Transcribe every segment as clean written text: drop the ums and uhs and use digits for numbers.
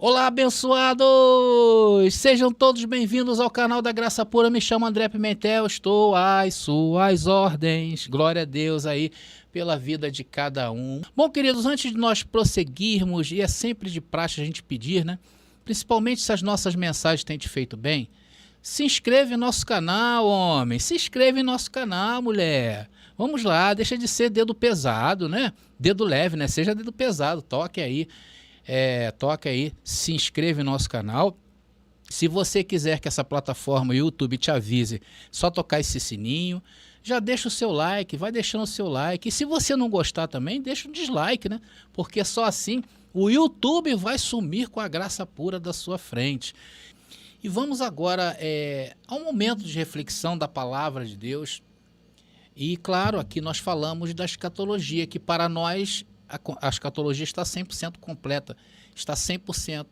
Olá, abençoados! Sejam todos bem-vindos ao canal da Graça Pura. Me chamo André Pimentel, estou às suas ordens. Glória a Deus aí pela vida de cada um. Bom, queridos, antes de nós prosseguirmos, e é sempre de praxe a gente pedir, né? Principalmente se as nossas mensagens têm te feito bem, se inscreve em nosso canal, homem. Se inscreve em nosso canal, mulher. Vamos lá, deixa de ser dedo pesado, né? Dedo leve, né? Seja dedo pesado, toque aí. Toca aí, se inscreve no nosso canal. Se você quiser que essa plataforma YouTube te avise, só tocar esse sininho. Já deixa o seu like, vai deixando o seu like. E se você não gostar também, deixa o dislike, né? Porque só assim o YouTube vai sumir com a graça pura da sua frente. E vamos agora ao momento de reflexão da palavra de Deus. E claro, aqui nós falamos da escatologia, que para nós a escatologia está 100% completa, está 100%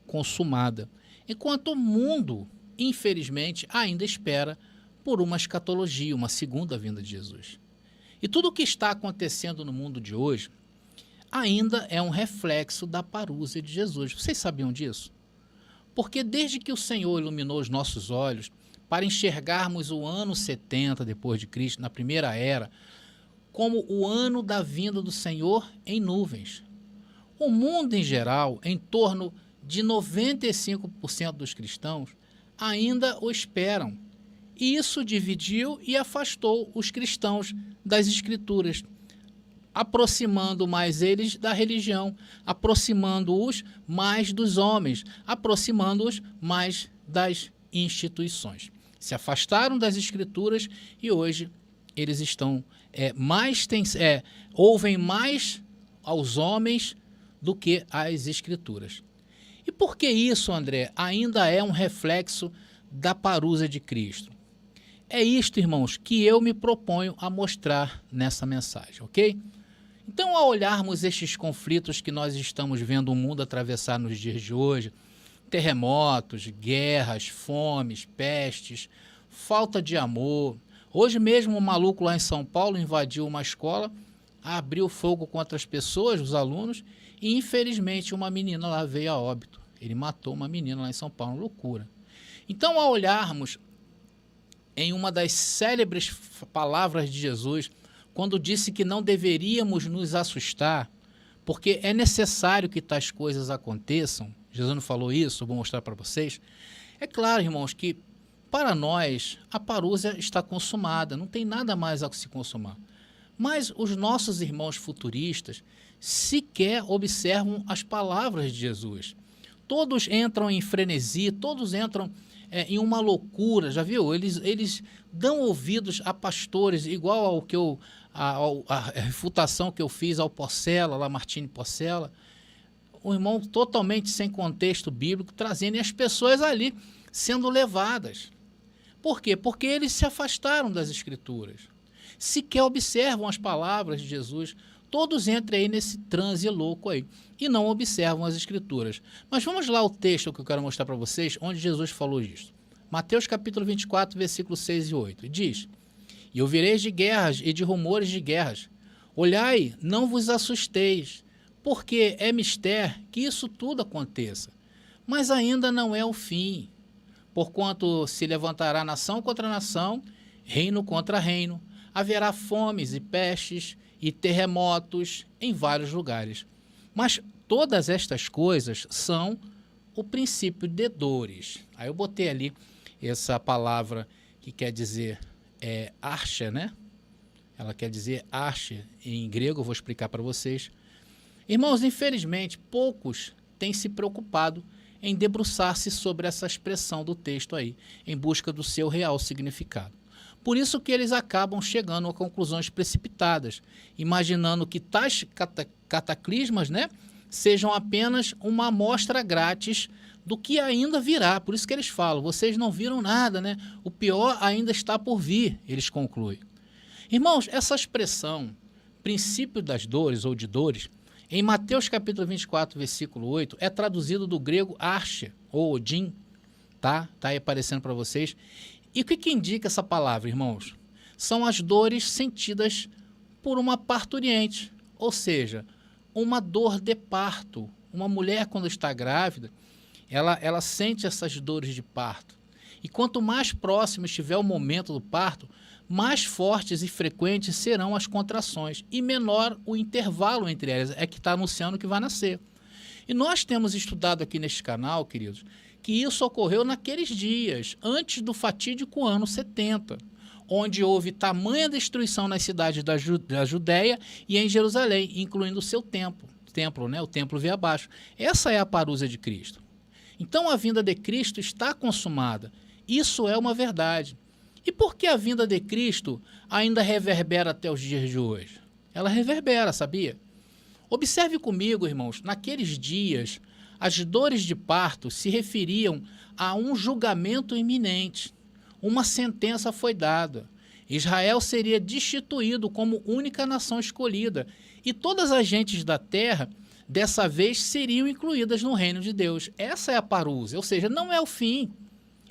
consumada. Enquanto o mundo, infelizmente, ainda espera por uma escatologia, uma segunda vinda de Jesus. E tudo o que está acontecendo no mundo de hoje ainda é um reflexo da parúzia de Jesus. Vocês sabiam disso? Porque desde que o Senhor iluminou os nossos olhos para enxergarmos o ano 70 depois de Cristo, na primeira era, como o ano da vinda do Senhor em nuvens. O mundo em geral, em torno de 95% dos cristãos, ainda o esperam. E isso dividiu e afastou os cristãos das Escrituras, aproximando mais eles da religião, aproximando-os mais dos homens, aproximando-os mais das instituições. Se afastaram das Escrituras e hoje eles estão ouvem mais aos homens do que às Escrituras. E por que isso, André, ainda é um reflexo da parúzia de Cristo? É isto, irmãos, que eu me proponho a mostrar nessa mensagem, ok? Então, ao olharmos estes conflitos que nós estamos vendo o mundo atravessar nos dias de hoje, terremotos, guerras, fomes, pestes, falta de amor. Hoje mesmo um maluco lá em São Paulo invadiu uma escola, abriu fogo contra as pessoas, os alunos, e infelizmente uma menina lá veio a óbito. Ele matou uma menina lá em São Paulo, uma loucura. Então, ao olharmos em uma das célebres palavras de Jesus, quando disse que não deveríamos nos assustar, porque é necessário que tais coisas aconteçam, Jesus não falou isso, eu vou mostrar para vocês. É claro, irmãos, que para nós, a parúzia está consumada, não tem nada mais a se consumar. Mas os nossos irmãos futuristas sequer observam as palavras de Jesus. Todos entram em frenesi, todos entram em uma loucura, já viu? Eles dão ouvidos a pastores, igual ao que a refutação que eu fiz ao Porcela, Lamartine Porcela, um irmão totalmente sem contexto bíblico, trazendo as pessoas ali sendo levadas. Por quê? Porque eles se afastaram das Escrituras. Sequer observam as palavras de Jesus. Todos entram aí nesse transe louco aí. E não observam as Escrituras. Mas vamos lá ao texto que eu quero mostrar para vocês, onde Jesus falou isso. Mateus capítulo 24, versículos 6 e 8. E diz: E ouvireis de guerras e de rumores de guerras. Olhai, não vos assusteis, porque é mister que isso tudo aconteça. Mas ainda não é o fim. Porquanto se levantará nação contra nação, reino contra reino, haverá fomes e pestes e terremotos em vários lugares. Mas todas estas coisas são o princípio de dores. Aí eu botei ali essa palavra que quer dizer arche, né? Ela quer dizer arche em grego, eu vou explicar para vocês. Irmãos, infelizmente, poucos têm se preocupado em debruçar-se sobre essa expressão do texto aí, em busca do seu real significado. Por isso que eles acabam chegando a conclusões precipitadas, imaginando que tais cataclismas, né, sejam apenas uma amostra grátis do que ainda virá. Por isso que eles falam, vocês não viram nada, né? O pior ainda está por vir, eles concluem. Irmãos, essa expressão, princípio das dores ou de dores, em Mateus capítulo 24, versículo 8, é traduzido do grego arche, ou odin, tá? Tá aí aparecendo para vocês. E o que indica essa palavra, irmãos? São as dores sentidas por uma parturiente, ou seja, uma dor de parto, Uma mulher, quando está grávida, ela sente essas dores de parto. E quanto mais próximo estiver o momento do parto, mais fortes e frequentes serão as contrações e menor o intervalo entre elas, é que está anunciando que vai nascer. E nós temos estudado aqui neste canal, queridos, que isso ocorreu naqueles dias, antes do fatídico ano 70, onde houve tamanha destruição nas cidades da Judéia e em Jerusalém, incluindo o seu templo, né? O templo veio abaixo. Essa é a parúzia de Cristo. Então a vinda de Cristo está consumada. Isso é uma verdade. E por que a vinda de Cristo ainda reverbera até os dias de hoje? Ela reverbera, sabia? Observe comigo, irmãos, naqueles dias, as dores de parto se referiam a um julgamento iminente. Uma sentença foi dada. Israel seria destituído como única nação escolhida e todas as gentes da terra, dessa vez, seriam incluídas no reino de Deus. Essa é a parúzia, ou seja, não é o fim.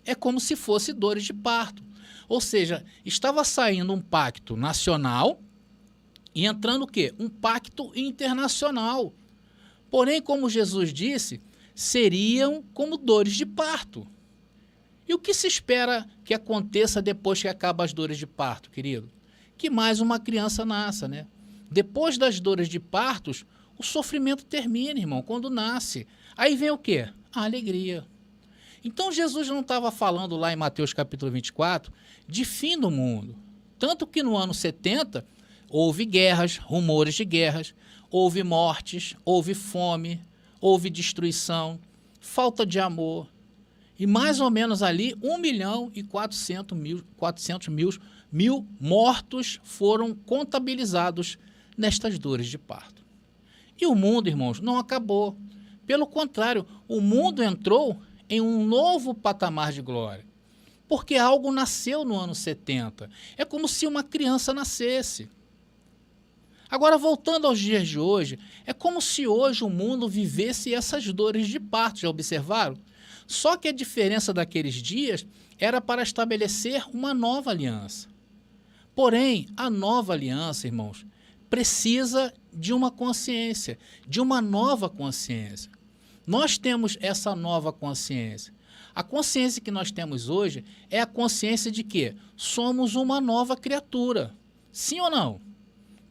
É como se fosse dores de parto. Ou seja, estava saindo um pacto nacional e entrando o quê? Um pacto internacional. Porém, como Jesus disse, seriam como dores de parto. E o que se espera que aconteça depois que acabam as dores de parto, querido? Que mais uma criança nasça, né? Depois das dores de partos, o sofrimento termina, irmão, quando nasce. Aí vem o quê? A alegria. Então Jesus não estava falando lá em Mateus capítulo 24 de fim do mundo. Tanto que no ano 70 houve guerras, rumores de guerras, houve mortes, houve fome, houve destruição, falta de amor. E mais ou menos ali 1.400.000 mortos foram contabilizados nestas dores de parto. E o mundo, irmãos, não acabou. Pelo contrário, o mundo entrou em um novo patamar de glória. Porque algo nasceu no ano 70. É como se uma criança nascesse. Agora, voltando aos dias de hoje, é como se hoje o mundo vivesse essas dores de parto, já observaram? Só que a diferença daqueles dias era para estabelecer uma nova aliança. Porém, a nova aliança, irmãos, precisa de uma consciência, de uma nova consciência. Nós temos essa nova consciência. A consciência que nós temos hoje é a consciência de que somos uma nova criatura. Sim ou não?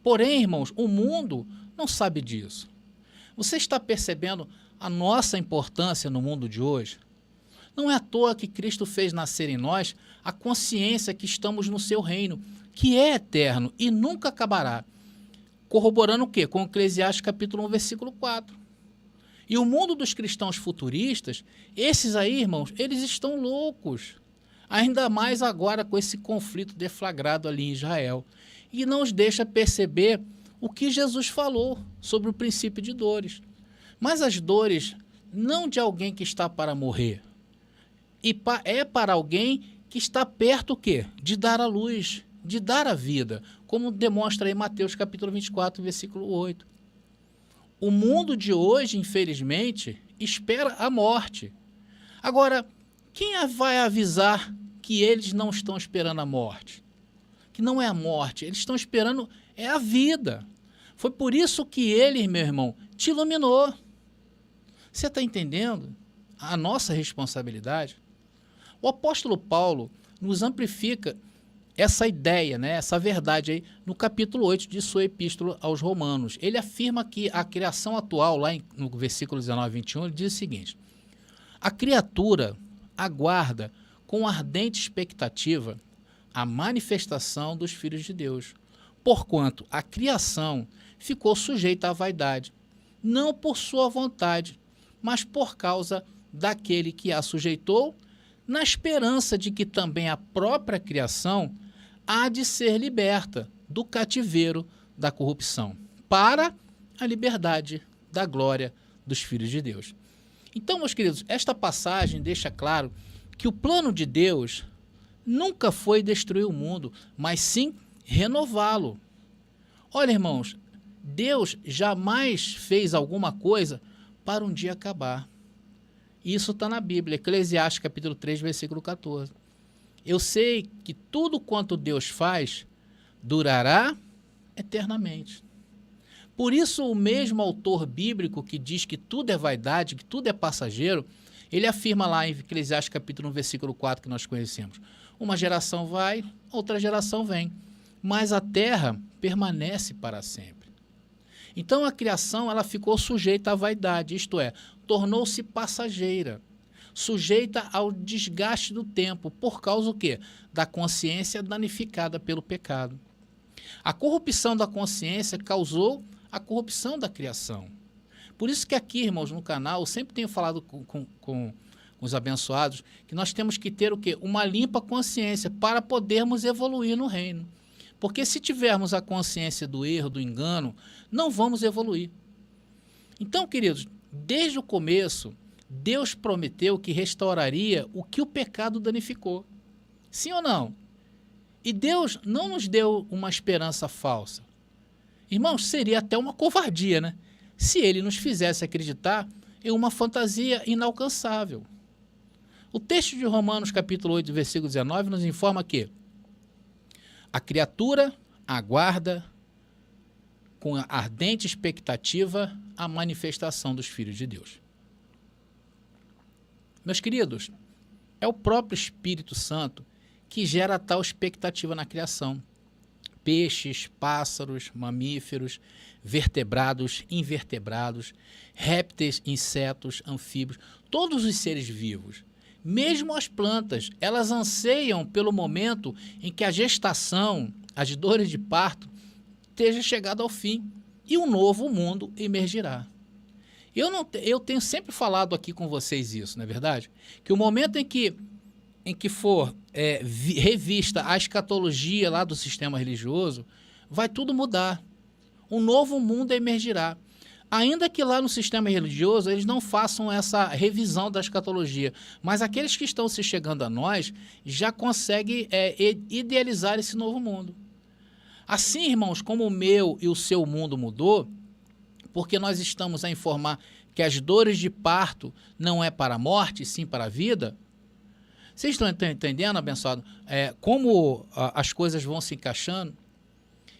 Porém, irmãos, o mundo não sabe disso. Você está percebendo a nossa importância no mundo de hoje? Não é à toa que Cristo fez nascer em nós a consciência que estamos no seu reino, que é eterno e nunca acabará. Corroborando o quê? Com Eclesiastes capítulo 1, versículo 4. E o mundo dos cristãos futuristas, esses aí, irmãos, eles estão loucos. Ainda mais agora com esse conflito deflagrado ali em Israel. E não os deixa perceber o que Jesus falou sobre o princípio de dores. Mas as dores não de alguém que está para morrer. É para alguém que está perto o quê? De dar a luz, de dar a vida, como demonstra aí Mateus capítulo 24, versículo 8. O mundo de hoje, infelizmente, espera a morte. Agora, quem vai avisar que eles não estão esperando a morte? Que não é a morte, eles estão esperando é a vida. Foi por isso que ele, meu irmão, te iluminou. Você está entendendo a nossa responsabilidade? O apóstolo Paulo nos amplifica essa ideia, né, essa verdade aí no capítulo 8 de sua epístola aos Romanos. Ele afirma que a criação atual, lá no versículo 19 e 21, ele diz o seguinte: a criatura aguarda com ardente expectativa a manifestação dos filhos de Deus, porquanto a criação ficou sujeita à vaidade, não por sua vontade, mas por causa daquele que a sujeitou, na esperança de que também a própria criação há de ser liberta do cativeiro da corrupção, para a liberdade da glória dos filhos de Deus. Então, meus queridos, esta passagem deixa claro que o plano de Deus nunca foi destruir o mundo, mas sim renová-lo. Olha, irmãos, Deus jamais fez alguma coisa para um dia acabar. Isso está na Bíblia, Eclesiastes capítulo 3, versículo 14. Eu sei que tudo quanto Deus faz durará eternamente. Por isso, o mesmo autor bíblico que diz que tudo é vaidade, que tudo é passageiro, ele afirma lá em Eclesiastes capítulo 1, versículo 4, que nós conhecemos. Uma geração vai, outra geração vem, mas a terra permanece para sempre. Então a criação ela ficou sujeita à vaidade, isto é, tornou-se passageira, sujeita ao desgaste do tempo, por causa do quê? Da consciência danificada pelo pecado. A corrupção da consciência causou a corrupção da criação. Por isso que aqui, irmãos, no canal, eu sempre tenho falado com os abençoados que nós temos que ter o quê? Uma limpa consciência para podermos evoluir no reino. Porque se tivermos a consciência do erro, do engano, não vamos evoluir. Então, queridos, desde o começo, Deus prometeu que restauraria o que o pecado danificou. Sim ou não? E Deus não nos deu uma esperança falsa. Irmãos, seria até uma covardia, né? Se ele nos fizesse acreditar em uma fantasia inalcançável. O texto de Romanos, capítulo 8, versículo 19, nos informa que a criatura aguarda com ardente expectativa a manifestação dos filhos de Deus. Meus queridos, é o próprio Espírito Santo que gera tal expectativa na criação. Peixes, pássaros, mamíferos, vertebrados, invertebrados, répteis, insetos, anfíbios, todos os seres vivos, mesmo as plantas, elas anseiam pelo momento em que a gestação, as dores de parto, esteja chegada ao fim e um novo mundo emergirá. Eu tenho sempre falado aqui com vocês isso, não é verdade? Que o momento em que for revista a escatologia lá do sistema religioso, vai tudo mudar. Um novo mundo emergirá. Ainda que lá no sistema religioso eles não façam essa revisão da escatologia, mas aqueles que estão se chegando a nós já conseguem idealizar esse novo mundo. Assim, irmãos, como o meu e o seu mundo mudou, porque nós estamos a informar que as dores de parto não é para a morte, sim para a vida. Vocês estão entendendo, abençoado, como as coisas vão se encaixando?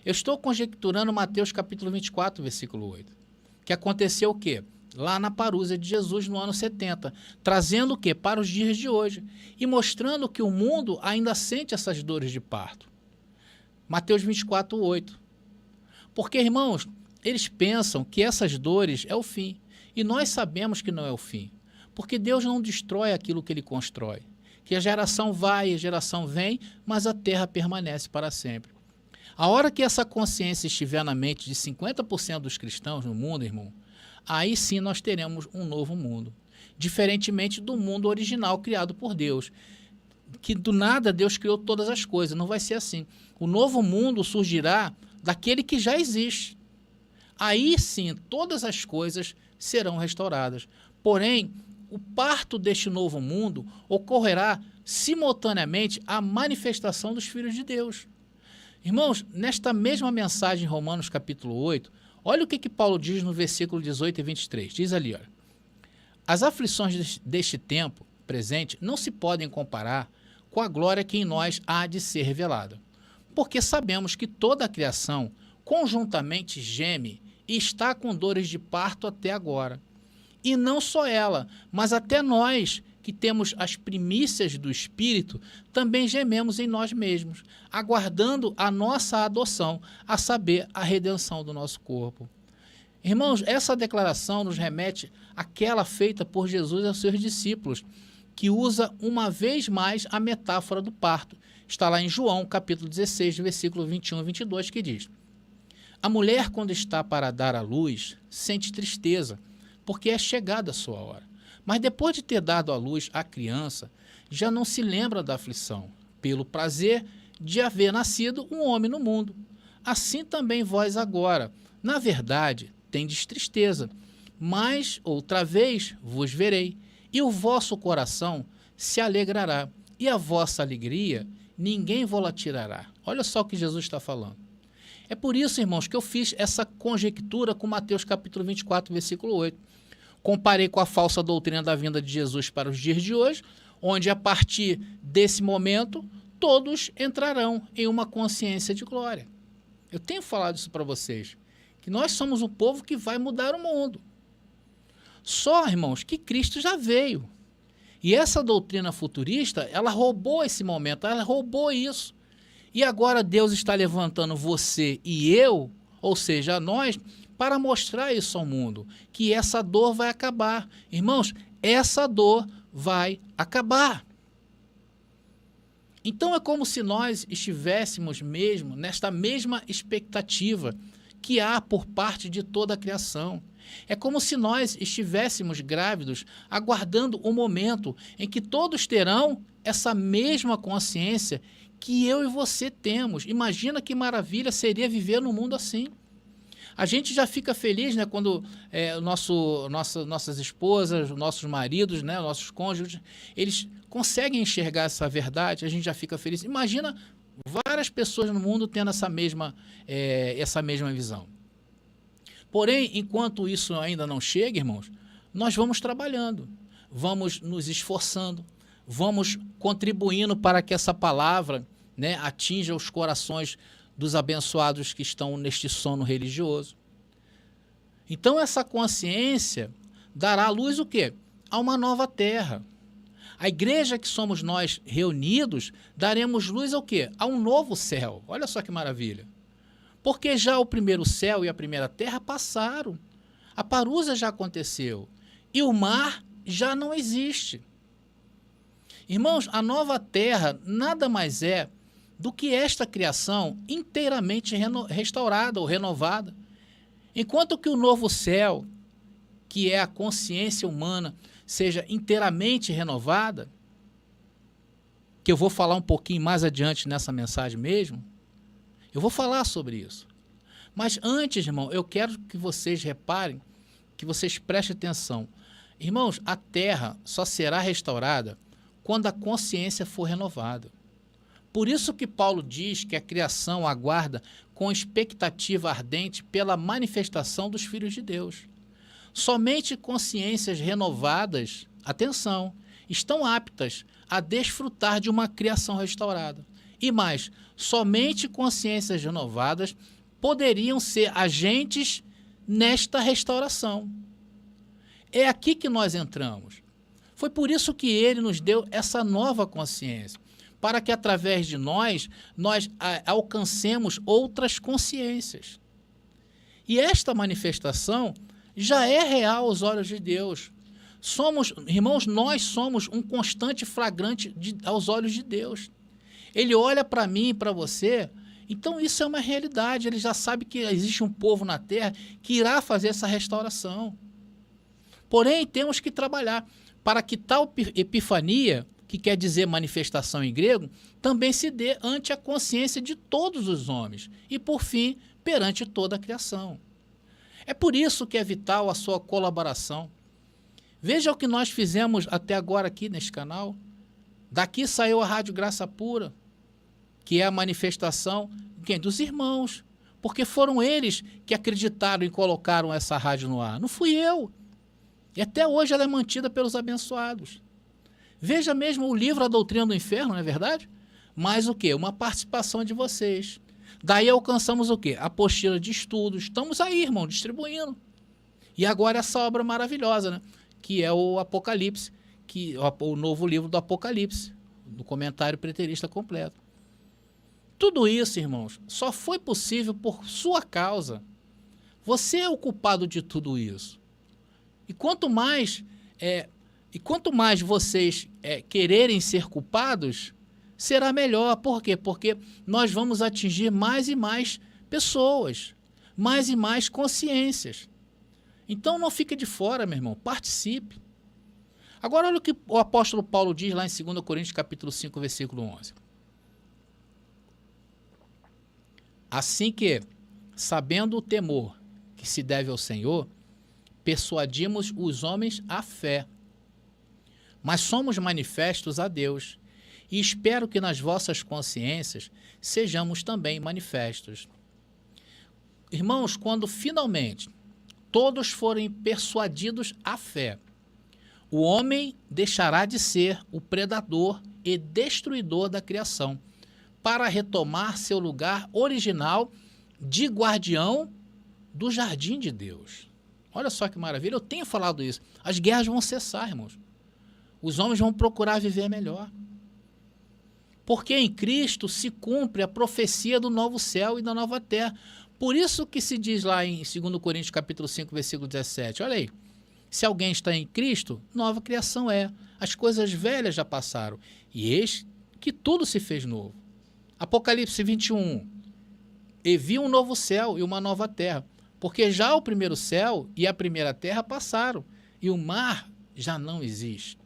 Eu estou conjecturando Mateus capítulo 24, versículo 8. Que aconteceu o quê? Lá na parúzia de Jesus no ano 70, trazendo o quê? Para os dias de hoje e mostrando que o mundo ainda sente essas dores de parto. Mateus 24, 8. Porque, irmãos, eles pensam que essas dores é o fim e nós sabemos que não é o fim, porque Deus não destrói aquilo que ele constrói, que a geração vai e a geração vem, mas a terra permanece para sempre. A hora que essa consciência estiver na mente de 50% dos cristãos no mundo, irmão, aí sim nós teremos um novo mundo. Diferentemente do mundo original criado por Deus, que do nada Deus criou todas as coisas. Não vai ser assim. O novo mundo surgirá daquele que já existe. Aí sim todas as coisas serão restauradas. Porém, o parto deste novo mundo ocorrerá simultaneamente à manifestação dos filhos de Deus. Irmãos, nesta mesma mensagem em Romanos capítulo 8, olha o que Paulo diz no versículo 18 e 23. Diz ali, olha, as aflições deste tempo presente não se podem comparar com a glória que em nós há de ser revelada. Porque sabemos que toda a criação conjuntamente geme e está com dores de parto até agora. E não só ela, mas até nós, que temos as primícias do Espírito, também gememos em nós mesmos, aguardando a nossa adoção, a saber, a redenção do nosso corpo. Irmãos, essa declaração nos remete àquela feita por Jesus aos seus discípulos, que usa uma vez mais a metáfora do parto. Está lá em João, capítulo 16, versículo 21 e 22, que diz: a mulher, quando está para dar à luz, sente tristeza, porque é chegada a sua hora. Mas depois de ter dado à luz a criança, já não se lembra da aflição, pelo prazer de haver nascido um homem no mundo. Assim também vós agora, na verdade, tendes tristeza, mas outra vez vos verei, e o vosso coração se alegrará, e a vossa alegria ninguém vô-la tirará. Olha só o que Jesus está falando. É por isso, irmãos, que eu fiz essa conjectura com Mateus capítulo 24, versículo 8. Comparei com a falsa doutrina da vinda de Jesus para os dias de hoje, onde a partir desse momento todos entrarão em uma consciência de glória. Eu tenho falado isso para vocês, que nós somos o povo que vai mudar o mundo. Só, irmãos, que Cristo já veio. E essa doutrina futurista, ela roubou esse momento, ela roubou isso. E agora Deus está levantando você e eu, ou seja, nós, para mostrar isso ao mundo, que essa dor vai acabar. Irmãos, essa dor vai acabar. Então é como se nós estivéssemos mesmo nesta mesma expectativa que há por parte de toda a criação. É como se nós estivéssemos grávidos, aguardando o momento em que todos terão essa mesma consciência que eu e você temos. Imagina que maravilha seria viver num mundo assim. A gente já fica feliz, né, quando nossas esposas, nossos maridos, né, nossos cônjuges, eles conseguem enxergar essa verdade, a gente já fica feliz. Imagina várias pessoas no mundo tendo essa mesma visão. Porém, enquanto isso ainda não chega, irmãos, nós vamos trabalhando, vamos nos esforçando, vamos contribuindo para que essa palavra, né, atinja os corações dos abençoados que estão neste sono religioso. Então, essa consciência dará luz o quê? A uma nova terra. A igreja que somos nós reunidos, daremos luz ao quê? A um novo céu. Olha só que maravilha. Porque já o primeiro céu e a primeira terra passaram. A parusa já aconteceu. E o mar já não existe. Irmãos, a nova terra nada mais é do que esta criação inteiramente restaurada ou renovada. Enquanto que o novo céu, que é a consciência humana, seja inteiramente renovada, que eu vou falar um pouquinho mais adiante nessa mensagem mesmo, eu vou falar sobre isso. Mas antes, irmão, eu quero que vocês reparem, que vocês prestem atenção. Irmãos, a terra só será restaurada quando a consciência for renovada. Por isso que Paulo diz que a criação aguarda com expectativa ardente pela manifestação dos filhos de Deus. Somente consciências renovadas, atenção, estão aptas a desfrutar de uma criação restaurada. E mais, somente consciências renovadas poderiam ser agentes nesta restauração. É aqui que nós entramos. Foi por isso que ele nos deu essa nova consciência, para que através de nós alcancemos outras consciências. E esta manifestação já é real aos olhos de Deus. Irmãos, nós somos um constante flagrante aos olhos de Deus. Ele olha para mim e para você, então isso é uma realidade. Ele já sabe que existe um povo na terra que irá fazer essa restauração. Porém, temos que trabalhar para que tal epifania, que quer dizer manifestação em grego, também se dê ante a consciência de todos os homens e, por fim, perante toda a criação. É por isso que é vital a sua colaboração. Veja o que nós fizemos até agora aqui neste canal. Daqui saiu a Rádio Graça Pura, que é a manifestação dos irmãos, porque foram eles que acreditaram e colocaram essa rádio no ar. Não fui eu. E até hoje ela é mantida pelos abençoados. Veja mesmo o livro A Doutrina do Inferno, não é verdade? Mas o quê? Uma participação de vocês. Daí alcançamos o quê? A apostila de estudos. Estamos aí, irmão, distribuindo. E agora essa obra maravilhosa, né? Que é o Apocalipse, o novo livro do Apocalipse, do comentário preterista completo. Tudo isso, irmãos, só foi possível por sua causa. Você é o culpado de tudo isso. E quanto mais vocês quererem ser culpados, será melhor. Por quê? Porque nós vamos atingir mais e mais pessoas, mais e mais consciências. Então não fique de fora, meu irmão, participe. Agora olha o que o apóstolo Paulo diz lá em 2 Coríntios capítulo 5, versículo 11. Assim que, sabendo o temor que se deve ao Senhor, persuadimos os homens à fé. Mas somos manifestos a Deus, e espero que nas vossas consciências sejamos também manifestos. Irmãos, quando finalmente todos forem persuadidos à fé, o homem deixará de ser o predador e destruidor da criação, para retomar seu lugar original de guardião do jardim de Deus. Olha só que maravilha, eu tenho falado isso. As guerras vão cessar, irmãos. Os homens vão procurar viver melhor. Porque em Cristo se cumpre a profecia do novo céu e da nova terra. Por isso que se diz lá em 2 Coríntios capítulo 5, versículo 17, olha aí, se alguém está em Cristo, nova criação é. As coisas velhas já passaram, e eis que tudo se fez novo. Apocalipse 21, e vi um novo céu e uma nova terra, porque já o primeiro céu e a primeira terra passaram, e o mar já não existe.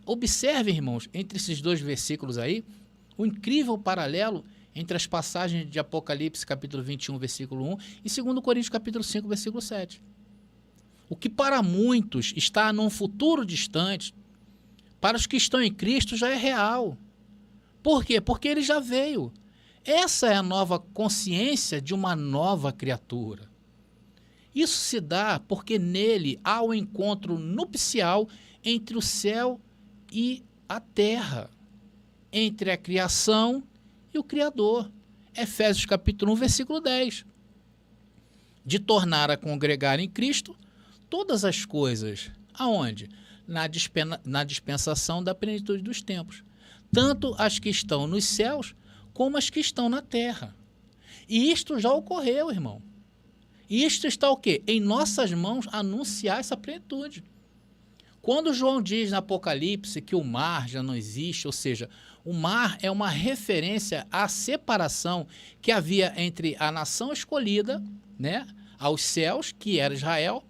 Observem, irmãos, entre esses dois versículos aí, o incrível paralelo entre as passagens de Apocalipse capítulo 21, versículo 1 e 2 Coríntios capítulo 5, versículo 7. O que para muitos está num futuro distante, para os que estão em Cristo já é real. Por quê? Porque ele já veio. Essa é a nova consciência de uma nova criatura. Isso se dá porque nele há o encontro nupcial entre o céu e a terra, entre a criação e o Criador. Efésios capítulo 1, versículo 10. De tornar a congregar em Cristo todas as coisas. Aonde? Na dispensação da plenitude dos tempos. Tanto as que estão nos céus, como as que estão na terra. E isto já ocorreu, irmão. E isto está o quê? Em nossas mãos anunciar essa plenitude. Quando João diz no Apocalipse que o mar já não existe, ou seja, o mar é uma referência à separação que havia entre a nação escolhida, né, aos céus, que era Israel,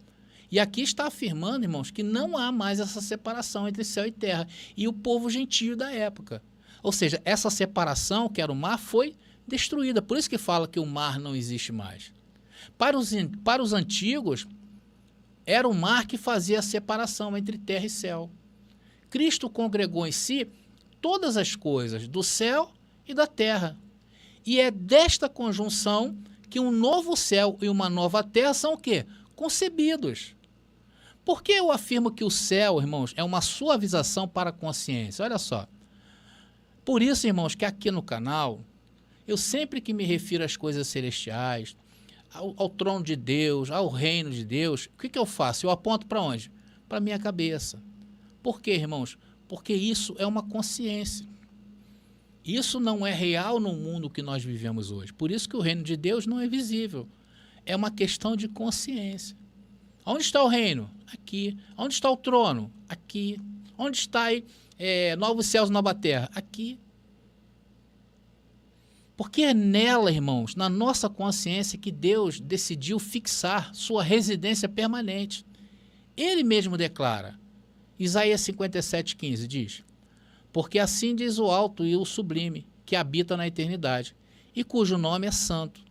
e aqui está afirmando, irmãos, que não há mais essa separação entre céu e terra e o povo gentio da época. Ou seja, essa separação, que era o mar, foi destruída. Por isso que fala que o mar não existe mais. Para os antigos, era o mar que fazia a separação entre terra e céu. Cristo congregou em si todas as coisas do céu e da terra. E é desta conjunção que um novo céu e uma nova terra são o quê? Concebidos. Por que eu afirmo que o céu, irmãos, é uma suavização para a consciência? Olha só. Por isso, irmãos, que aqui no canal, eu sempre que me refiro às coisas celestiais, ao trono de Deus, ao reino de Deus, o que eu faço? Eu aponto para onde? Para a minha cabeça. Por quê, irmãos? Porque isso é uma consciência. Isso não é real no mundo que nós vivemos hoje. Por isso que o reino de Deus não é visível. É uma questão de consciência. Onde está o reino? Aqui. Onde está o trono? Aqui. Onde está aí, novos céus e nova terra? Aqui. Porque é nela, irmãos, na nossa consciência, que Deus decidiu fixar sua residência permanente. Ele mesmo declara, Isaías 57,15 diz, porque assim diz o alto e o sublime, que habita na eternidade, e cujo nome é santo.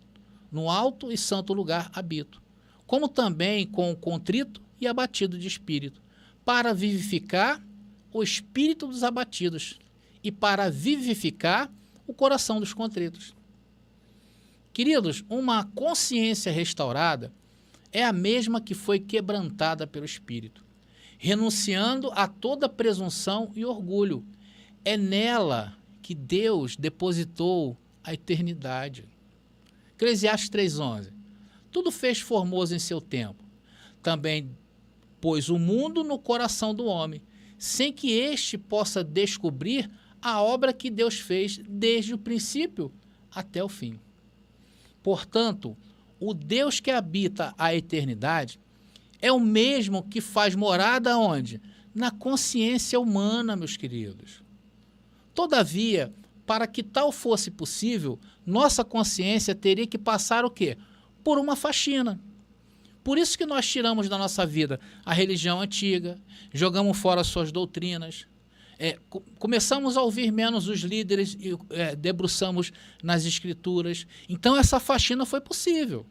No alto e santo lugar habito, como também com o contrito e abatido de espírito, para vivificar o espírito dos abatidos e para vivificar o coração dos contritos. Queridos, uma consciência restaurada é a mesma que foi quebrantada pelo Espírito, renunciando a toda presunção e orgulho. É nela que Deus depositou a eternidade. Eclesiastes 3,11. Tudo fez formoso em seu tempo. Também pôs o mundo no coração do homem, sem que este possa descobrir a obra que Deus fez desde o princípio até o fim. Portanto, o Deus que habita a eternidade é o mesmo que faz morada onde? Na consciência humana, meus queridos. Todavia, para que tal fosse possível, nossa consciência teria que passar o quê? Por uma faxina. Por isso que nós tiramos da nossa vida a religião antiga, jogamos fora suas doutrinas, começamos a ouvir menos os líderes e debruçamos nas escrituras. Então essa faxina foi possível.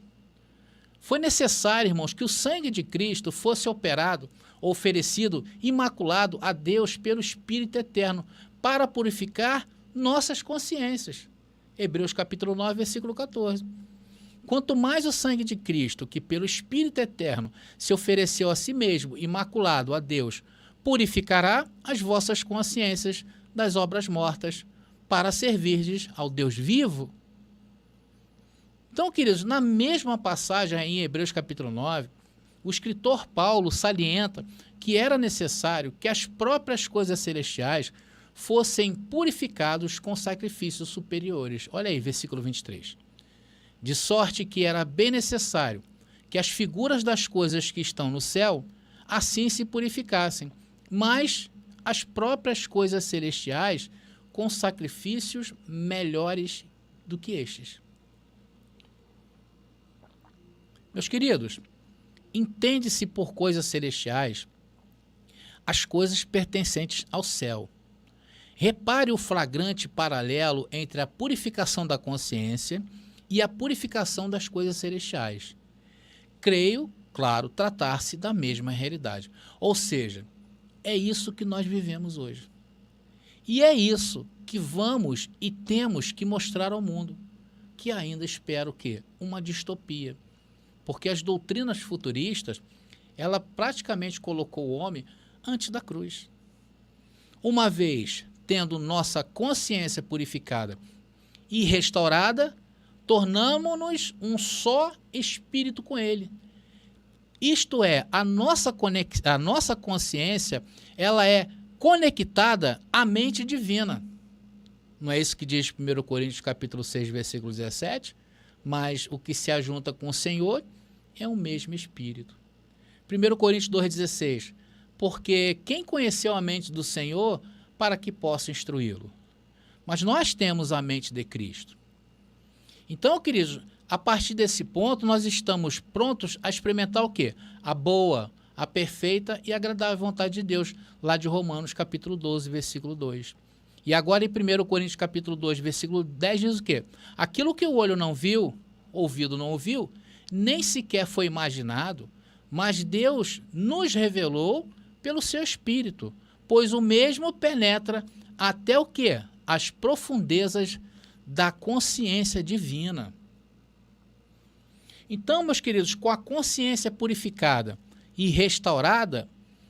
Foi necessário, irmãos, que o sangue de Cristo fosse operado, oferecido, imaculado a Deus pelo Espírito Eterno, para purificar nossas consciências. Hebreus capítulo 9, versículo 14. Quanto mais o sangue de Cristo, que pelo Espírito Eterno se ofereceu a si mesmo, imaculado a Deus, purificará as vossas consciências das obras mortas, para servirdes ao Deus vivo. Então, queridos, na mesma passagem aí em Hebreus capítulo 9, o escritor Paulo salienta que era necessário que as próprias coisas celestiais fossem purificados com sacrifícios superiores. Olha aí, versículo 23. De sorte que era bem necessário que as figuras das coisas que estão no céu assim se purificassem, mas as próprias coisas celestiais com sacrifícios melhores do que estes. Meus queridos, entende-se por coisas celestiais as coisas pertencentes ao céu. Repare o flagrante paralelo entre a purificação da consciência e a purificação das coisas celestiais. Creio, claro, tratar-se da mesma realidade. Ou seja, é isso que nós vivemos hoje. E é isso que vamos e temos que mostrar ao mundo, que ainda espera o quê? Uma distopia. Porque as doutrinas futuristas, ela praticamente colocou o homem antes da cruz. Uma vez tendo nossa consciência purificada e restaurada, tornamo-nos um só espírito com ele. Isto é, a nossa consciência, ela é conectada à mente divina. Não é isso que diz 1 Coríntios capítulo 6, versículo 17? Mas o que se ajunta com o Senhor é o mesmo Espírito. 1 Coríntios 2,16. Porque quem conheceu a mente do Senhor para que possa instruí-lo? Mas nós temos a mente de Cristo. Então, queridos, a partir desse ponto, nós estamos prontos a experimentar o quê? A boa, a perfeita e agradável vontade de Deus, lá de Romanos capítulo 12, versículo 2. E agora em 1 Coríntios capítulo 2, versículo 10 diz o quê? Aquilo que o olho não viu, ouvido não ouviu, nem sequer foi imaginado, mas Deus nos revelou pelo seu Espírito, pois o mesmo penetra até o quê? As profundezas da consciência divina. Então, meus queridos, com a consciência purificada e restaurada,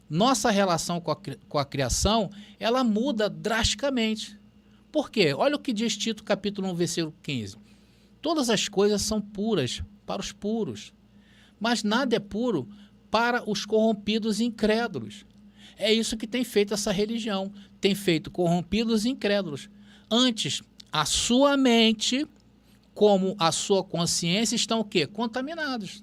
nossa relação com a criação, ela muda drasticamente. Por quê? Olha o que diz Tito capítulo 1, versículo 15. Todas as coisas são puras para os puros, mas nada é puro para os corrompidos e incrédulos. É isso que tem feito essa religião, tem feito corrompidos e incrédulos. Antes, a sua mente, como a sua consciência, estão o quê? Contaminados.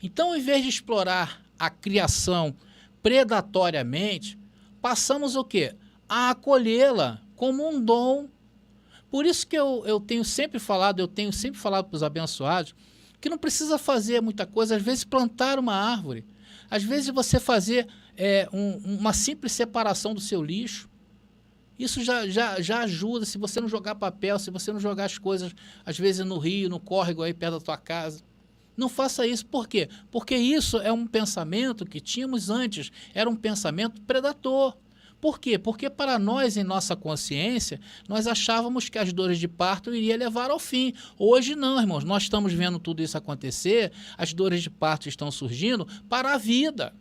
Então, em vez de explorar a criação predatoriamente, passamos o quê? A acolhê-la como um dom. Por isso que eu tenho sempre falado para os abençoados, que não precisa fazer muita coisa, às vezes plantar uma árvore, às vezes você fazer uma simples separação do seu lixo. Isso já ajuda, se você não jogar papel, se você não jogar as coisas, às vezes no rio, no córrego aí perto da tua casa. Não faça isso. Por quê? Porque isso é um pensamento que tínhamos antes, era um pensamento predator. Por quê? Porque para nós, em nossa consciência, nós achávamos que as dores de parto iriam levar ao fim. Hoje não, irmãos, nós estamos vendo tudo isso acontecer, as dores de parto estão surgindo para a vida.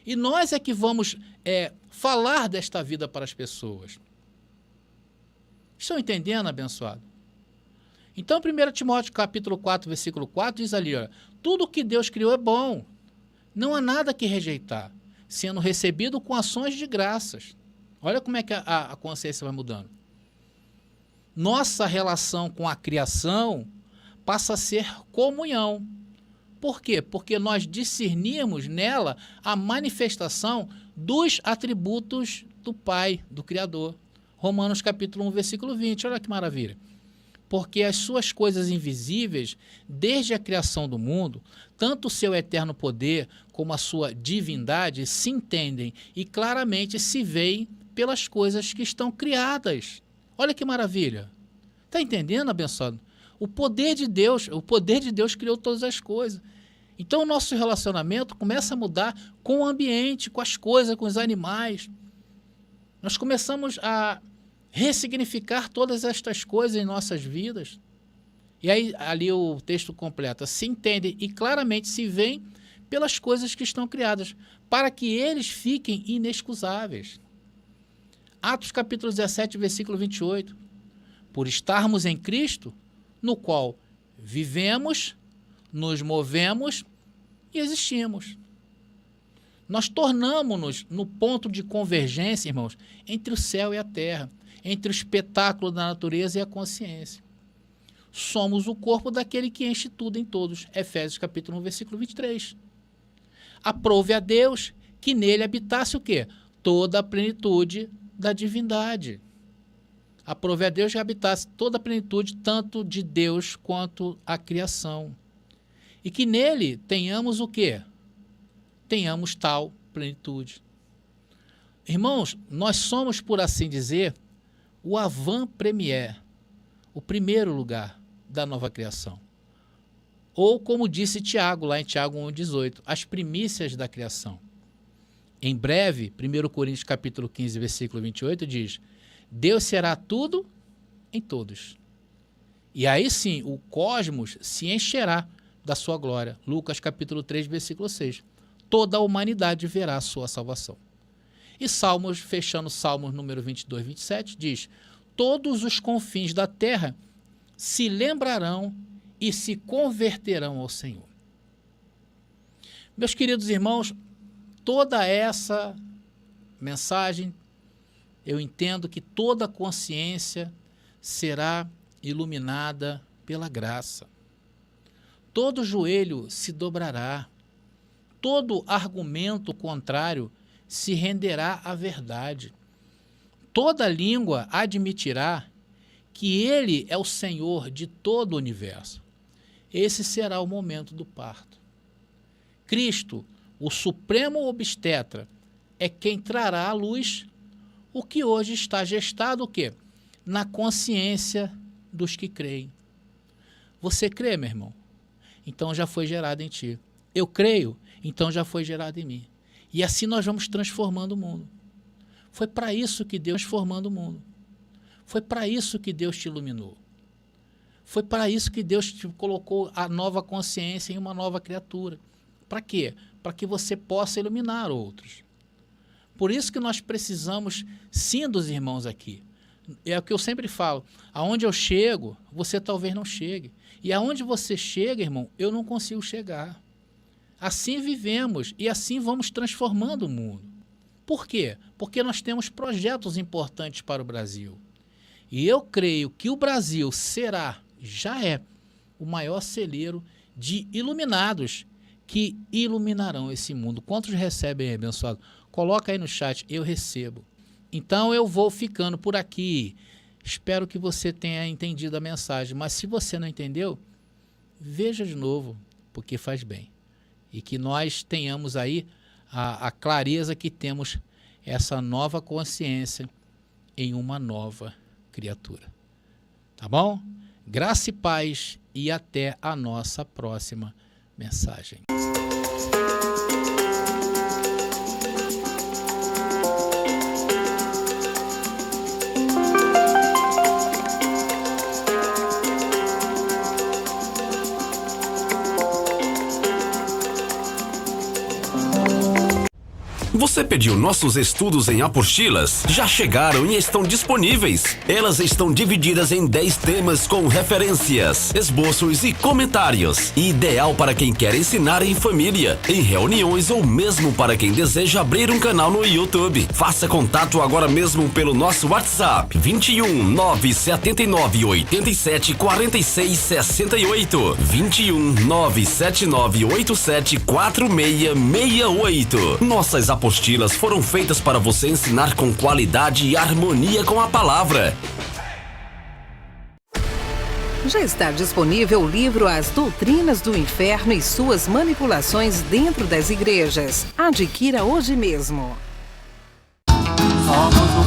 E nós é que vamos falar desta vida para as pessoas. Estão entendendo, abençoado? Então, 1 Timóteo capítulo 4, versículo 4, diz ali, ó, tudo que Deus criou é bom, não há nada que rejeitar, sendo recebido com ações de graças. Olha como é que a consciência vai mudando. Nossa relação com a criação passa a ser comunhão. Por quê? Porque nós discernimos nela a manifestação dos atributos do Pai, do Criador. Romanos capítulo 1, versículo 20, olha que maravilha. Porque as suas coisas invisíveis, desde a criação do mundo, tanto o seu eterno poder como a sua divindade se entendem e claramente se veem pelas coisas que estão criadas. Olha que maravilha. Está entendendo, abençoado? O poder de Deus criou todas as coisas. Então o nosso relacionamento começa a mudar com o ambiente, com as coisas, com os animais. Nós começamos a ressignificar todas estas coisas em nossas vidas. E aí, ali o texto completa, se entende e claramente se veem pelas coisas que estão criadas, para que eles fiquem inexcusáveis. Atos capítulo 17, versículo 28. Por estarmos em Cristo, no qual vivemos, nos movemos e existimos. Nós tornamos-nos no ponto de convergência, irmãos, entre o céu e a terra, entre o espetáculo da natureza e a consciência. Somos o corpo daquele que enche tudo em todos. Efésios capítulo 1, versículo 23. Aprove a Deus que nele habitasse o quê? Toda a plenitude da divindade. Aprove a Deus que habitasse toda a plenitude, tanto de Deus quanto a criação. E que nele tenhamos o quê? Tenhamos tal plenitude. Irmãos, nós somos, por assim dizer, o avant-première, o primeiro lugar da nova criação. Ou, como disse Tiago, lá em Tiago 1,18, as primícias da criação. Em breve, 1 Coríntios capítulo 15, versículo 28, diz: Deus será tudo em todos. E aí sim, o cosmos se encherá da sua glória. Lucas capítulo 3, versículo 6. Toda a humanidade verá a sua salvação. E Salmos, fechando Salmos número 22, 27, diz: todos os confins da terra se lembrarão e se converterão ao Senhor. Meus queridos irmãos, toda essa mensagem, eu entendo que toda consciência será iluminada pela graça. Todo joelho se dobrará, todo argumento contrário se renderá à verdade. Toda língua admitirá que Ele é o Senhor de todo o universo. Esse será o momento do parto. Cristo, o supremo obstetra, é quem trará à luz o que hoje está gestado o quê? Na consciência dos que creem. Você crê, meu irmão? Então já foi gerado em ti. Eu creio, então já foi gerado em mim. E assim nós vamos transformando o mundo. Foi para isso que Deus transformando o mundo. Foi para isso que Deus te iluminou. Foi para isso que Deus te colocou a nova consciência em uma nova criatura. Para quê? Para que você possa iluminar outros. Por isso que nós precisamos, sim, dos irmãos aqui. É o que eu sempre falo. Aonde eu chego, você talvez não chegue. E aonde você chega, irmão, eu não consigo chegar. Assim vivemos e assim vamos transformando o mundo. Por quê? Porque nós temos projetos importantes para o Brasil. E eu creio que o Brasil já é, o maior celeiro de iluminados que iluminarão esse mundo. Quantos recebem, abençoado? Coloca aí no chat, eu recebo. Então eu vou ficando por aqui. Espero que você tenha entendido a mensagem. Mas se você não entendeu, veja de novo, porque faz bem. E que nós tenhamos aí a clareza que temos essa nova consciência em uma nova criatura. Tá bom? Graça e paz e até a nossa próxima mensagem. Você pediu nossos estudos em apostilas? Já chegaram e estão disponíveis. Elas estão divididas em 10 temas com referências, esboços e comentários. Ideal para quem quer ensinar em família, em reuniões ou mesmo para quem deseja abrir um canal no YouTube. Faça contato agora mesmo pelo nosso WhatsApp 21 979 87 46 68 21 979 87 46 68. Nossas apostilas foram feitas para você ensinar com qualidade e harmonia com a palavra. Já está disponível o livro As Doutrinas do Inferno e Suas Manipulações Dentro das Igrejas. Adquira hoje mesmo. Somos